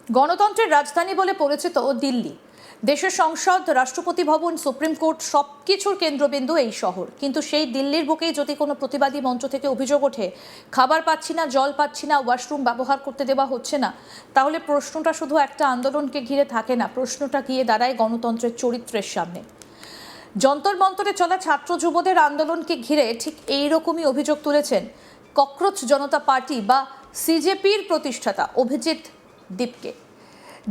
গণতন্ত্রের রাজধানী বলে পরিচিত দিল্লি। দেশের সংসদ, রাষ্ট্রপতি ভবন, সুপ্রিম কোর্ট সবকিছুর কেন্দ্রবিন্দু এই শহর। কিন্তু সেই দিল্লির বুকেই যদি কোনো প্রতিবাদী মঞ্চ থেকে অভিযোগ ওঠে খাবার পাচ্ছি না, জল পাচ্ছি না, ওয়াশরুম ব্যবহার করতে দেওয়া হচ্ছে না, তাহলে প্রশ্নটা শুধু একটা আন্দোলনকে ঘিরে থাকে না, প্রশ্নটা গিয়ে দাঁড়ায় গণতন্ত্রের চরিত্রের সামনে। যন্তর মন্তরে চলা ছাত্র যুবদের আন্দোলনকে ঘিরে ঠিক এইরকমই অভিযোগ তুলেছেন ককরোচ জনতা পার্টি বা সিজেপির প্রতিষ্ঠাতা অভিজিৎ দীপকে,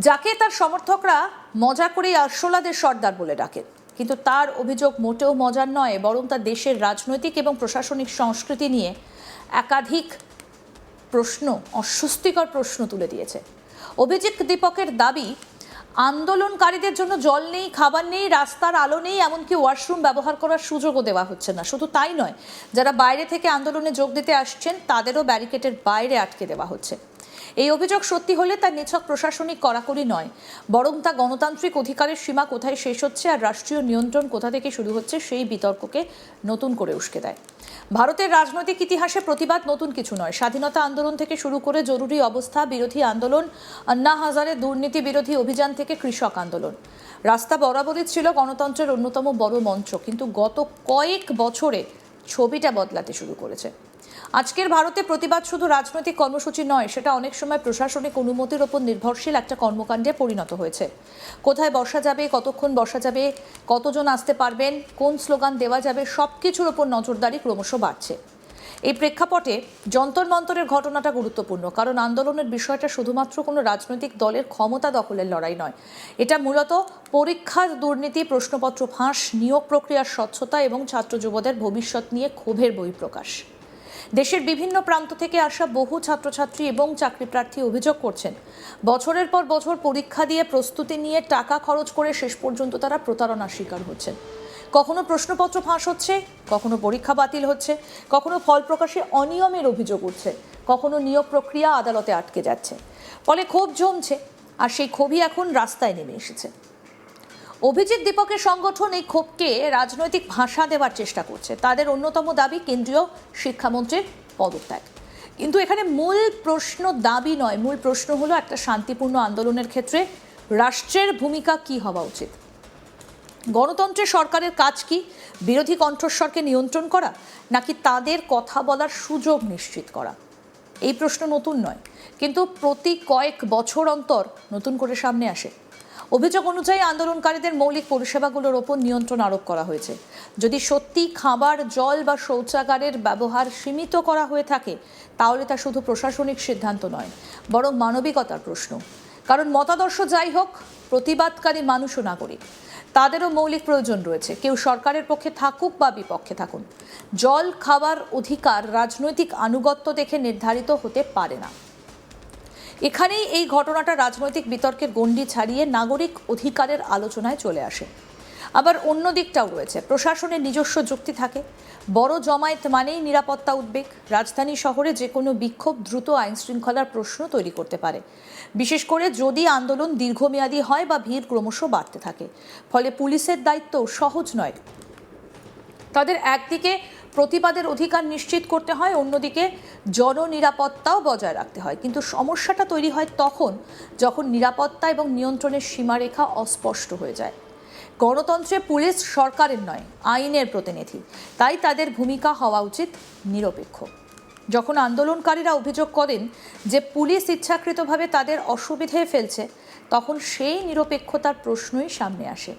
যাকে তার সমর্থকরা মজা করেই আরশোলাদের সর্দার বলে ডাকেন। কিন্তু তার অভিযোগ মোটেও মজার নয়, বরং তা দেশের রাজনৈতিক এবং প্রশাসনিক সংস্কৃতি নিয়ে একাধিক প্রশ্ন, অস্বস্তিকর প্রশ্ন তুলে দিয়েছে। অভিজিৎ দীপকের দাবি, আন্দোলনকারীদের জন্য জল নেই, খাবার নেই, রাস্তার আলো নেই, এমনকি ওয়াশরুম ব্যবহার করার সুযোগও দেওয়া হচ্ছে না। শুধু তাই নয়, যারা বাইরে থেকে আন্দোলনে যোগ দিতে আসছেন তাদেরও ব্যারিকেডের বাইরে আটকে দেওয়া হচ্ছে। এই অভিযোগ সত্যি হলে তা নিছক প্রশাসনিক কড়াকড়ি নয়, বরং তা গণতান্ত্রিক অধিকারের সীমা কোথায় শেষ হচ্ছে আর রাষ্ট্রীয় নিয়ন্ত্রণ কোথা থেকে শুরু হচ্ছে সেই বিতর্ককে নতুন করে উস্কে দেয়। ভারতের রাজনৈতিক ইতিহাসে প্রতিবাদ নতুন কিছু নয়। স্বাধীনতা আন্দোলন থেকে শুরু করে জরুরি অবস্থা বিরোধী আন্দোলন, আন্না হাজারে দুর্নীতি বিরোধী অভিযান থেকে কৃষক আন্দোলন, রাস্তা বরাবরই ছিল গণতন্ত্রের অন্যতম বড় মঞ্চ। কিন্তু গত কয়েক বছরে ছবিটা বদলাতে শুরু করেছে। আজকের ভারতে প্রতিবাদ শুধু রাজনৈতিক কর্মসূচি নয়, সেটা অনেক সময় প্রশাসনিক অনুমতির ওপর নির্ভরশীল একটা কর্মকাণ্ডে পরিণত হয়েছে। কোথায় বসা যাবে, কতক্ষণ বসা যাবে, কতজন আসতে পারবেন, কোন স্লোগান দেওয়া যাবে, সব কিছুর ওপর নজরদারি ক্রমশ বাড়ছে। এই প্রেক্ষাপটে যন্তর মন্তরের ঘটনাটা গুরুত্বপূর্ণ, কারণ আন্দোলনের বিষয়টা শুধুমাত্র কোনো রাজনৈতিক দলের ক্ষমতা দখলের লড়াই নয়। এটা মূলত পরীক্ষার দুর্নীতি, প্রশ্নপত্র ফাঁস, নিয়োগ প্রক্রিয়ার স্বচ্ছতা এবং ছাত্র যুবদের ভবিষ্যৎ নিয়ে ক্ষোভের বহিঃপ্রকাশ। দেশের বিভিন্ন প্রান্ত থেকে আসা বহু ছাত্রছাত্রী এবং চাকরি প্রার্থী অভিযোগ করছেন, বছরের পর বছর পরীক্ষা দিয়ে প্রস্তুতি নিয়ে টাকা খরচ করে শেষ পর্যন্ত তারা প্রতারণার শিকার হচ্ছেন। কখনো প্রশ্নপত্র ফাঁস হচ্ছে, কখনো পরীক্ষা বাতিল হচ্ছে, কখনো ফল প্রকাশে অনিয়মের অভিযোগ উঠছে, কখনো নিয়োগ প্রক্রিয়া আদালতে আটকে যাচ্ছে। ফলে ক্ষোভ জমছে, আর সেই ক্ষোভই এখন রাস্তায় নেমে এসেছে। অভিজিৎ দীপকের সংগঠন এই ক্ষোভকে রাজনৈতিক ভাষা দেওয়ার চেষ্টা করছে। তাদের অন্যতম দাবি কেন্দ্রীয় শিক্ষামন্ত্রীর পদত্যাগ। কিন্তু এখানে মূল প্রশ্ন দাবি নয়, মূল প্রশ্ন হলো একটা শান্তিপূর্ণ আন্দোলনের ক্ষেত্রে রাষ্ট্রের ভূমিকা কি হওয়া উচিত। গণতন্ত্রে সরকারের কাজ কি? বিরোধী কণ্ঠস্বরকে নিয়ন্ত্রণ করা, নাকি তাদের কথা বলার সুযোগ নিশ্চিত করা? এই প্রশ্ন নতুন নয়, কিন্তু প্রতি কয়েক বছর অন্তর নতুন করে সামনে আসে। অভিযোগ অনুযায়ী আন্দোলনকারীদের মৌলিক পরিষেবাগুলোর ওপর নিয়ন্ত্রণ আরোপ করা হয়েছে। যদি সত্যি খাবার, জল বা শৌচাগারের ব্যবহার সীমিত করা হয়ে থাকে, তাহলে তা শুধু প্রশাসনিক সিদ্ধান্ত নয়, বরং মানবিকতার প্রশ্ন। কারণ মতাদর্শ যাই হোক, প্রতিবাদকারী মানুষও নাগরিক, তাদেরও মৌলিক প্রয়োজন রয়েছে। কেউ সরকারের পক্ষে থাকুক বা বিপক্ষে থাকুন, জল খাবার অধিকার রাজনৈতিক আনুগত্য দেখে নির্ধারিত হতে পারে না। এখানেই এই ঘটনাটা রাজনৈতিক বিতর্কের গণ্ডি ছাড়িয়ে নাগরিক অধিকারের আলোচনায় চলে আসে। আবার অন্য দিকটাও রয়েছে, প্রশাসনের নিজস্ব যুক্তি থাকে। বড় জমায়েত মানেই নিরাপত্তা উদ্বেগ। রাজধানী শহরে যে কোনো বিক্ষোভ দ্রুত আইন শৃঙ্খলার প্রশ্ন তৈরি করতে পারে, বিশেষ করে যদি আন্দোলন দীর্ঘমেয়াদী হয় বা ভিড় ক্রমশ বাড়তে থাকে। ফলে পুলিশের দায়িত্ব সহজ নয়। তাদের একদিকে প্রতিবাদের অধিকার নিশ্চিত করতে হয়, অন্যদিকে জননিরাপত্তাও বজায় রাখতে হয়। কিন্তু সমস্যাটা তৈরি হয় তখন যখন নিরাপত্তা এবং নিয়ন্ত্রণের সীমারেখা অস্পষ্ট হয়ে যায়। গণতন্ত্রে পুলিশ সরকারের নয়, আইনের প্রতিনিধি, তাই তাদের ভূমিকা হওয়া উচিত নিরপেক্ষ। যখন আন্দোলনকারীরা অভিযোগ করেন যে পুলিশ ইচ্ছাকৃতভাবে তাদের অসুবিধায় ফেলছে, তখন সেই নিরপেক্ষতার প্রশ্নই সামনে আসে।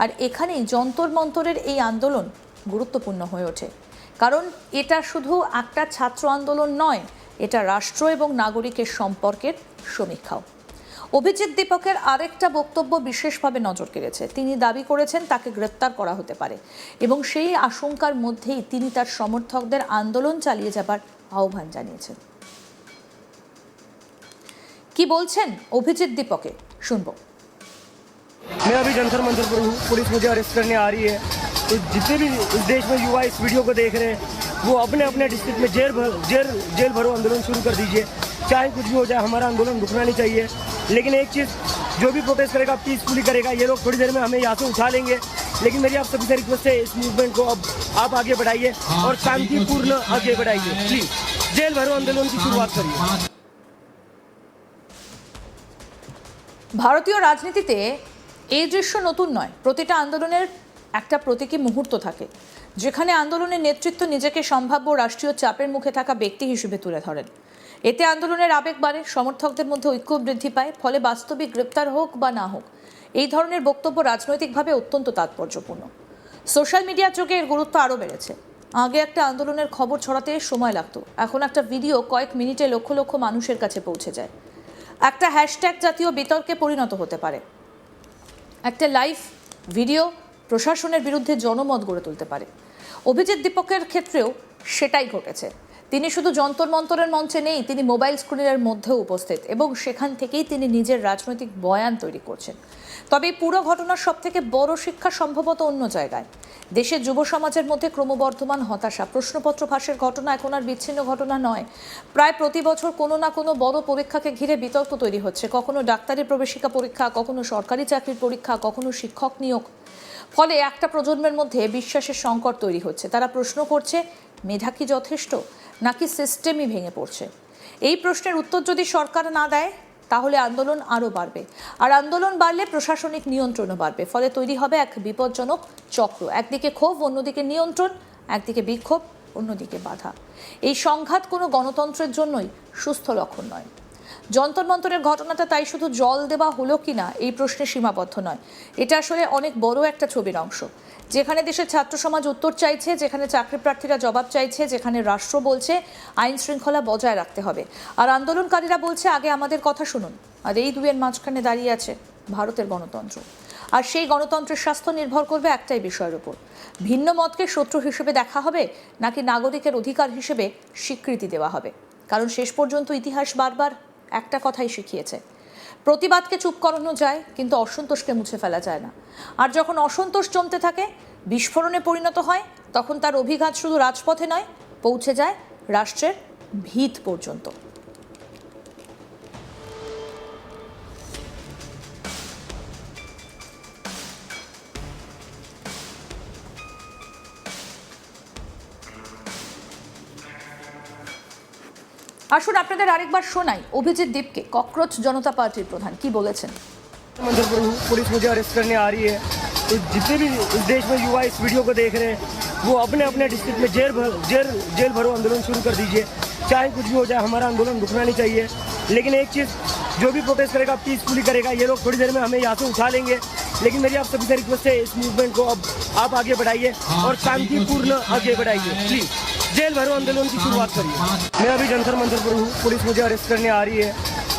আর এখানেই যন্তর মন্তরের এই আন্দোলন গুরুত্বপূর্ণ হয়ে ওঠে, কারণ এটা শুধু একটা ছাত্র আন্দোলন নয়, এটা রাষ্ট্র এবং নাগরিকের সম্পর্কের সমীক্ষাও। অভিজিৎ দীপকের আরেকটা বক্তব্য বিশেষভাবে নজর কেড়েছে। তিনি দাবি করেছেন তাকে গ্রেপ্তার করা হতে পারে এবং সেই আশঙ্কার মধ্যেই তিনি তার সমর্থকদের আন্দোলন চালিয়ে যাবার আহ্বান জানিয়েছেন। কি বলছেন অভিজিৎ দীপকে, শুনবো। मैं अभी जंतर मंतर पर हूँ, पुलिस मुझे अरेस्ट करने आ रही है। तो जितने भी इस देश में युवा इस वीडियो को देख रहे हैं, वो अपने अपने डिस्ट्रिक्ट में जेल भरो आंदोलन शुरू कर दीजिए। चाहे कुछ भी हो जाए, हमारा आंदोलन रुकना नहीं चाहिए। लेकिन एक चीज़, जो भी प्रोटेस्ट करेगा पीसफुली करेगा। ये लोग थोड़ी देर में हमें यहाँ से उठा लेंगे, लेकिन मेरी आप सभी से रिक्वेस्ट है, इस मूवमेंट को अब आप आगे बढ़ाइए और शांतिपूर्ण आगे बढ़ाइए। प्लीज जेल भरो आंदोलन की शुरुआत करिए। ভারতীয় রাজনীতিতে এই দৃশ্য নতুন নয়। প্রতিটা আন্দোলনের একটা প্রতীকী মুহূর্ত থাকে, যেখানে আন্দোলনের নেতৃত্ব নিজেকে সম্ভাব্য রাষ্ট্রীয় চাপের মুখে থাকা ব্যক্তি হিসেবে তুলে ধরেন। এতে আন্দোলনের আবেগ বাড়ে, সমর্থকদের মধ্যে ঐক্য বৃদ্ধি পায়, ফলে বাস্তবিক গ্রেপ্তার হোক বা না হোক, এই ধরনের বক্তব্য রাজনৈতিকভাবে অত্যন্ত তাৎপর্যপূর্ণ। সোশ্যাল মিডিয়ার যুগে এর গুরুত্ব আরও বেড়েছে। আগে একটা আন্দোলনের খবর ছড়াতে সময় লাগতো, এখন একটা ভিডিও কয়েক মিনিটে লক্ষ লক্ষ মানুষের কাছে পৌঁছে যায়। একটা হ্যাশট্যাগ জাতীয় বিতর্কে পরিণত হতে পারে। একটা লাইভ ভিডিও প্রশাসনের বিরুদ্ধে জনমত গড়ে তুলতে পারে। অভিজিৎ দীপকের ক্ষেত্রেও সেটাই ঘটেছে। তিনি শুধু যন্তর মন্তরের মঞ্চে নেই, তিনি মোবাইল স্ক্রিনের মধ্যেও উপস্থিত, এবং সেখান থেকেই তিনি নিজের রাজনৈতিক বয়ান তৈরি করছেন। তবে এই পুরো ঘটনার সবথেকে বড় শিক্ষা সম্ভবত অন্য জায়গায়। দেশের যুব সমাজের মধ্যে ক্রমবর্ধমান হতাশা। প্রশ্নপত্র ফাঁসের ঘটনা এখন আর বিচ্ছিন্ন ঘটনা নয়। প্রায় প্রতি বছর কোনো না কোনো বড় পরীক্ষাকে ঘিরে বিতর্ক তৈরি হচ্ছে। কখনো ডাক্তারি প্রবেশিকা পরীক্ষা, কখনো সরকারি চাকরির পরীক্ষা, কখনো শিক্ষক নিয়োগ। ফলে একটা প্রজন্মের মধ্যে বিশ্বাসের সংকট তৈরি হচ্ছে। তারা প্রশ্ন করছে, মেধা কি যথেষ্ট, নাকি সিস্টেমই ভেঙে পড়ছে? এই প্রশ্নের উত্তর যদি সরকার না দেয়, তাহলে আন্দোলন আরও বাড়বে, আর আন্দোলন বাড়লে প্রশাসনিক নিয়ন্ত্রণও বাড়বে। ফলে তৈরি হবে এক বিপজ্জনক চক্র। একদিকে ক্ষোভ, অন্যদিকে নিয়ন্ত্রণ; একদিকে বিক্ষোভ, অন্যদিকে বাধা। এই সংঘাত কোনো গণতন্ত্রের জন্যই সুস্থ লক্ষণ নয়। যন্তর মন্তরের ঘটনাটা তাই শুধু জল দেওয়া হলো কিনা এই প্রশ্নে সীমাবদ্ধ নয়। এটা আসলে অনেক বড় একটা ছবির অংশ, যেখানে দেশের ছাত্র সমাজ উত্তর চাইছে, যেখানে চাকরি প্রার্থীরা জবাব চাইছে, যেখানে রাষ্ট্র বলছে আইন শৃঙ্খলা বজায় রাখতে হবে, আর আন্দোলনকারীরা বলছে আগে আমাদের কথা শুনুন। আর এই দুয়ের মাঝখানে দাঁড়িয়ে আছে ভারতের গণতন্ত্র। আর সেই গণতন্ত্রের স্বাস্থ্য নির্ভর করবে একটাই বিষয়ের উপর: ভিন্ন মতকে শত্রু হিসেবে দেখা হবে, নাকি নাগরিকের অধিকার হিসেবে স্বীকৃতি দেওয়া হবে। কারণ শেষ পর্যন্ত ইতিহাস বারবার একটা কথাই শিখিয়েছে: প্রতিবাদকে চুপ করানো যায়, কিন্তু অসন্তোষকে মুছে ফেলা যায় না। আর যখন অসন্তোষ জমতে থাকে, বিস্ফোরণে পরিণত হয়, তখন তার অভিঘাত শুধু রাজপথে নয়, পৌঁছে যায় রাষ্ট্রের ভিত পর্যন্ত। আসুন আপনাদের আরেকবার শোনাই অভিজিৎ দীপকে, ককরোচ জনতা পার্টির प्रधान কি বলেছেন। मंदिर पर हूँ, पुलिस मुझे अरेस्ट करने आ रही है। तो जितने भी इस देश में युवा इस वीडियो को देख रहे हैं, वो अपने अपने डिस्ट्रिक्ट में जेल भरो आंदोलन शुरू कर दीजिए। चाहे कुछ भी हो जाए, हमारा आंदोलन रुकना नहीं चाहिए। लेकिन एक चीज़, जो भी प्रोटेस्ट करेगा पीसफुली करेगा। ये लोग थोड़ी देर में हमें यहाँ से उठा लेंगे, लेकिन मेरी आप सभी से रिक्वेस्ट है, इस मूवमेंट को अब आप आगे बढ़ाइए और शांतिपूर्ण आगे बढ़ाइए। प्लीज जेल भरो आंदोलन की शुरुआत करिए। मैं अभी जंतर मंतर पर हूँ, पुलिस मुझे अरेस्ट करने आ रही है।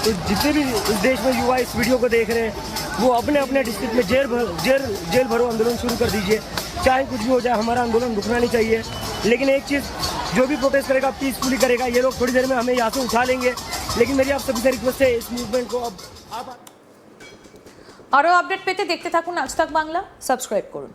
तो जितने भी इस देश में युवा इस वीडियो को देख रहे हैं, वो अपने अपने डिस्ट्रिक्ट में जेल भरो आंदोलन शुरू कर दीजिए। चाहे कुछ भी हो जाए, हमारा आंदोलन रुकना नहीं चाहिए। लेकिन एक चीज़, जो भी प्रोटेस्ट करेगा पीसफुली करेगा। ये लोग थोड़ी देर में हमें यहाँ से उठा लेंगे, लेकिन मेरी आप सभी से रिक्वेस्ट है, इस मूवमेंट को अब आप আরও আপডেট পেতে দেখতে থাকুন আজ তাক বাংলা, সাবস্ক্রাইব করুন।